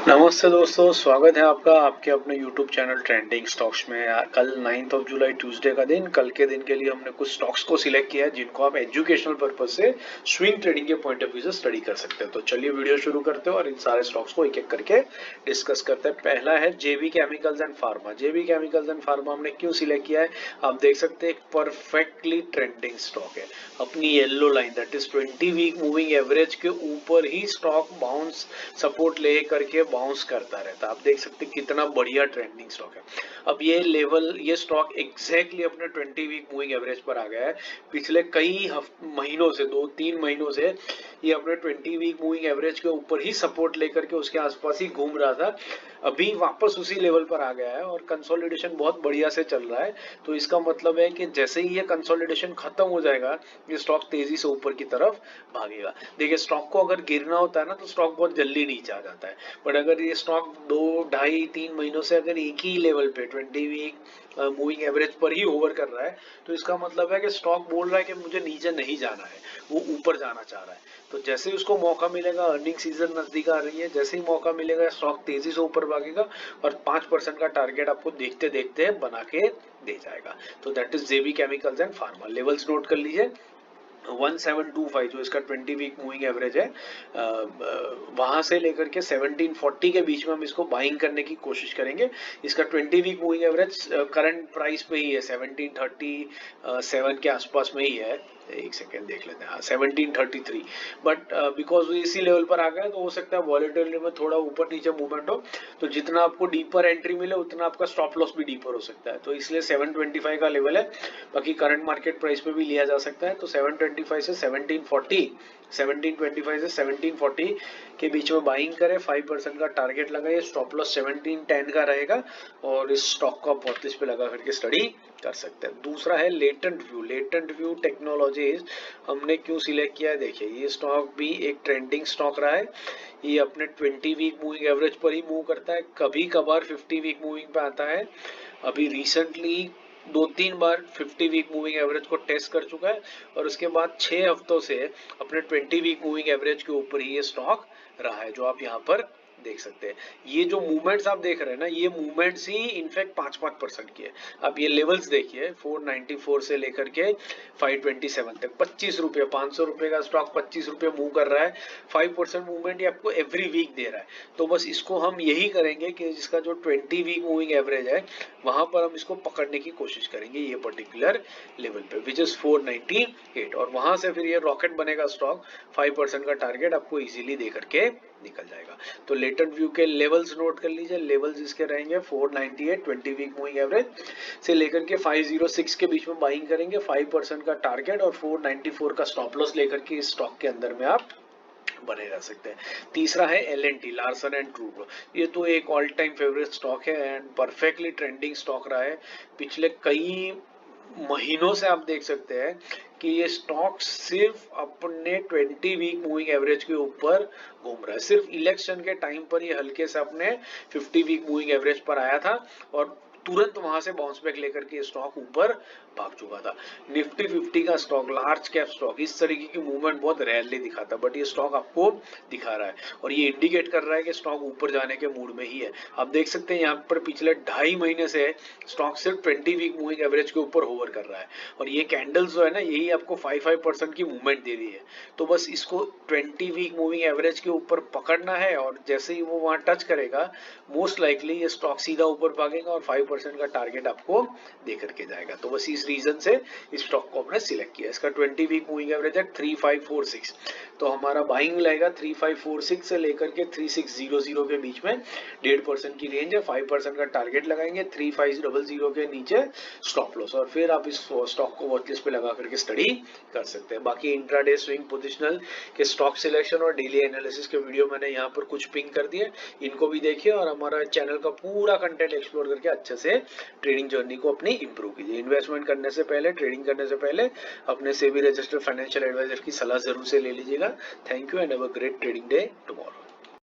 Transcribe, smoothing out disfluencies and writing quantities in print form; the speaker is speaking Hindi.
नमस्ते दोस्तों, स्वागत है आपका आपके अपने YouTube चैनल ट्रेंडिंग स्टॉक्स में। कल 9 जुलाई ट्यूसडे का दिन, कल के दिन के लिए हमने कुछ स्टॉक्स को सिलेक्ट किया है जिनको आप एजुकेशनल पर्पज से स्विंग ट्रेडिंग के पॉइंट ऑफ व्यू से स्टडी कर सकते हैं। तो चलिए वीडियो शुरू करते हैं और इन सारे स्टॉक्स को एक एक करके डिस्कस करते हैं। पहला है J B chemicals and pharma. J B chemicals and pharma हमने क्यों सिलेक्ट किया है, आप देख सकते हैं एक परफेक्टली ट्रेंडिंग स्टॉक है। अपनी yellow line that is 20 week moving average के ऊपर ही स्टॉक बाउंस सपोर्ट ले करके बाउंस करता रहता है। आप देख सकते हैं कितना बढ़िया ट्रेंडिंग स्टॉक है। अब ये लेवल, ये स्टॉक एग्जैक्टली अपने 20 वीक मूविंग एवरेज पर आ गया है। पिछले कई महीनों से, 2-3 महीनों से ये अपने 20 वीक मूविंग एवरेज के ऊपर ही सपोर्ट लेकर के उसके आसपास ही घूम रहा था। अभी वापस उसी लेवल पर आ गया है और कंसोलिडेशन बहुत बढ़िया से चल रहा है। तो इसका मतलब है कि जैसे ही ये कंसोलिडेशन खत्म हो जाएगा, ये स्टॉक तेजी से ऊपर की तरफ भागेगा। देखिए, स्टॉक को अगर गिरना होता है ना तो स्टॉक बहुत जल्दी नीचे आ जाता है, बट अगर ये स्टॉक 2, 2.5, 3 महीनों से अगर एक ही लेवल पे 20 वीक मूविंग एवरेज पर ही होवर कर रहा है, तो इसका मतलब है कि स्टॉक बोल रहा है कि मुझे नीचे नहीं जाना है, वो ऊपर जाना चाह रहा है। तो जैसे ही उसको मौका मिलेगा, अर्निंग सीजन नजदीक आ रही है, जैसे ही मौका मिलेगा स्टॉक तेजी से ऊपर भागेगा और 5% का टारगेट आपको देखते देखते बना के दे जाएगा। तो that is JB chemicals and pharma. Levels note कर लीजिए। 1725 जो इसका 20 वीक मूविंग एवरेज है, वहां से लेकर के 1740 के बीच में हम इसको बाइंग करने की कोशिश करेंगे। इसका 20 week moving average current price पे ही है, 1737 के आसपास में ही है। एक सेकेंड देख लेते हैं, हाँ 1733। बट बिकॉज इसी लेवल पर आ गया तो हो सकता है वॉलेटिलिटी में थोड़ा ऊपर नीचे मूवमेंट हो, तो जितना आपको डीपर एंट्री मिले उतना आपका स्टॉप लॉस भी डीपर हो सकता है। तो इसलिए 725 का लेवल है। बाकी करंट मार्केट प्राइस पे भी लिया जा सकता है। तो 725 से 1740, 1725 से 1740 के बीच में बाइंग करें। 5% का टारगेट लगाइए। स्टॉप लॉस 1710 का रहेगा और इस स्टॉक को आप वॉचलिस्ट पे लगा करके स्टडी कर सकते हैं। दूसरा है latent view. Latent view technologies हमने क्यों सिलेक्ट किया है, देखिए ये स्टॉक भी एक ट्रेंडिंग स्टॉक रहा है। ये अपने 20 वीक मूविंग एवरेज पर ही मूव करता है, कभी कभार 50 वीक मूविंग पे आता है। अभी रिसेंटली 2-3 बार 50 वीक मूविंग एवरेज को टेस्ट कर चुका है और उसके बाद 6 हफ्तों से अपने 20 वीक मूविंग एवरेज के ऊपर ही ये स्टॉक रहा है, जो आप यहाँ पर देख सकते हैं। ये जो मूवमेंट्स आप देख रहे हैं ना, ये मूवमेंट्स ही इनफैक्ट 5-5% की है। आप ये लेवल्स देखिए, 494 से लेकर के 527 तक 25 रुपये, 500 रुपये का स्टॉक 25 रुपये मूव कर रहा है। 5% मूवमेंट ये आपको एवरी वीक दे रहा है। तो बस इसको हम यही करेंगे कि जिसका जो 20 वीक मूविंग एवरेज है वहां पर हम इसको पकड़ने की कोशिश करेंगे, ये पर्टिकुलर लेवल पे, विच इज 498। और वहां से फिर ये रॉकेट बनेगा स्टॉक, 5% का टारगेट आपको इजीली दे करके निकल जाएगा। तो लेटेंट व्यू के लेवल्स नोट कर लीजिए। लेवल्स इसके रहेंगे 498 20 वीक मूविंग एवरेज से लेकर के 506 के बीच में बाइंग करेंगे। 5% का टारगेट और 494 का स्टॉप लॉस लेकर के इस स्टॉक के अंदर में आप बने रह सकते हैं। तीसरा है L&T, लार्सन एंड ट्रूब्रो। ये तो एक ऑल टाइम फेवरेट स्टॉक है एंड परफेक्टली ट्रेंडिंग स्टॉक रहा है। पिछले कई महीनों से आप देख सकते हैं कि ये स्टॉक सिर्फ अपने 20 वीक मूविंग एवरेज के ऊपर घूम रहा है। सिर्फ इलेक्शन के टाइम पर ये हल्के से अपने 50 वीक मूविंग एवरेज पर आया था और तुरंत वहां से बाउंस बैक लेकर के स्टॉक ऊपर भाग चुका था। निफ्टी 50 का स्टॉक, लार्ज कैप स्टॉक, इस तरीके की मूवमेंट बहुत रेयरली दिखाता, बट ये स्टॉक आपको दिखा रहा है और ये इंडिकेट कर रहा है कि स्टॉक ऊपर जाने के मूड में ही है। आप देख सकते हैं यहाँ पर पिछले 2.5 महीने से स्टॉक सिर्फ 20 वीक मूविंग एवरेज के ऊपर होवर कर रहा है और ये कैंडल्स जो है ना, यही आपको 5% की मूवमेंट दे रही है। तो बस इसको 20 वीक मूविंग एवरेज के ऊपर पकड़ना है और जैसे ही वो वहां टच करेगा, मोस्ट लाइकली ये स्टॉक सीधा ऊपर भागेगा और 5% का टारगेट आपको दे करके जाएगा। तो बस इस रीजन से इस स्टॉक को हमने सिलेक्ट किया। इसका 20 वीक मूविंग एवरेज है 3546। तो हमारा बाइंग लगेगा 3546 से लेकर के 3600 के बीच में, 1.5% की रेंज है। 5% का टारगेट लगाएंगे, 3500 के नीचे स्टॉप लॉस, और फिर आप इस स्टॉक को वॉचलिस्ट पे लगा करके स्टडी कर सकते हैं। बाकी इंट्राडे स्विंग पोजिशनल के स्टॉक सिलेक्शन और डेली एनालिसिस के वीडियो मैंने यहाँ पर कुछ पिंक कर दिए, इनको भी देखिए और हमारा चैनल का पूरा कंटेंट एक्सप्लोर करके अच्छे से ट्रेडिंग जर्नी को अपनी इंप्रूव कीजिए। इन्वेस्टमेंट करने से पहले, ट्रेडिंग करने से पहले अपने सेबी रजिस्टर्ड फाइनेंशियल एडवाइजर की सलाह जरूर से ले लीजिएगा। Thank you and have a great trading day tomorrow.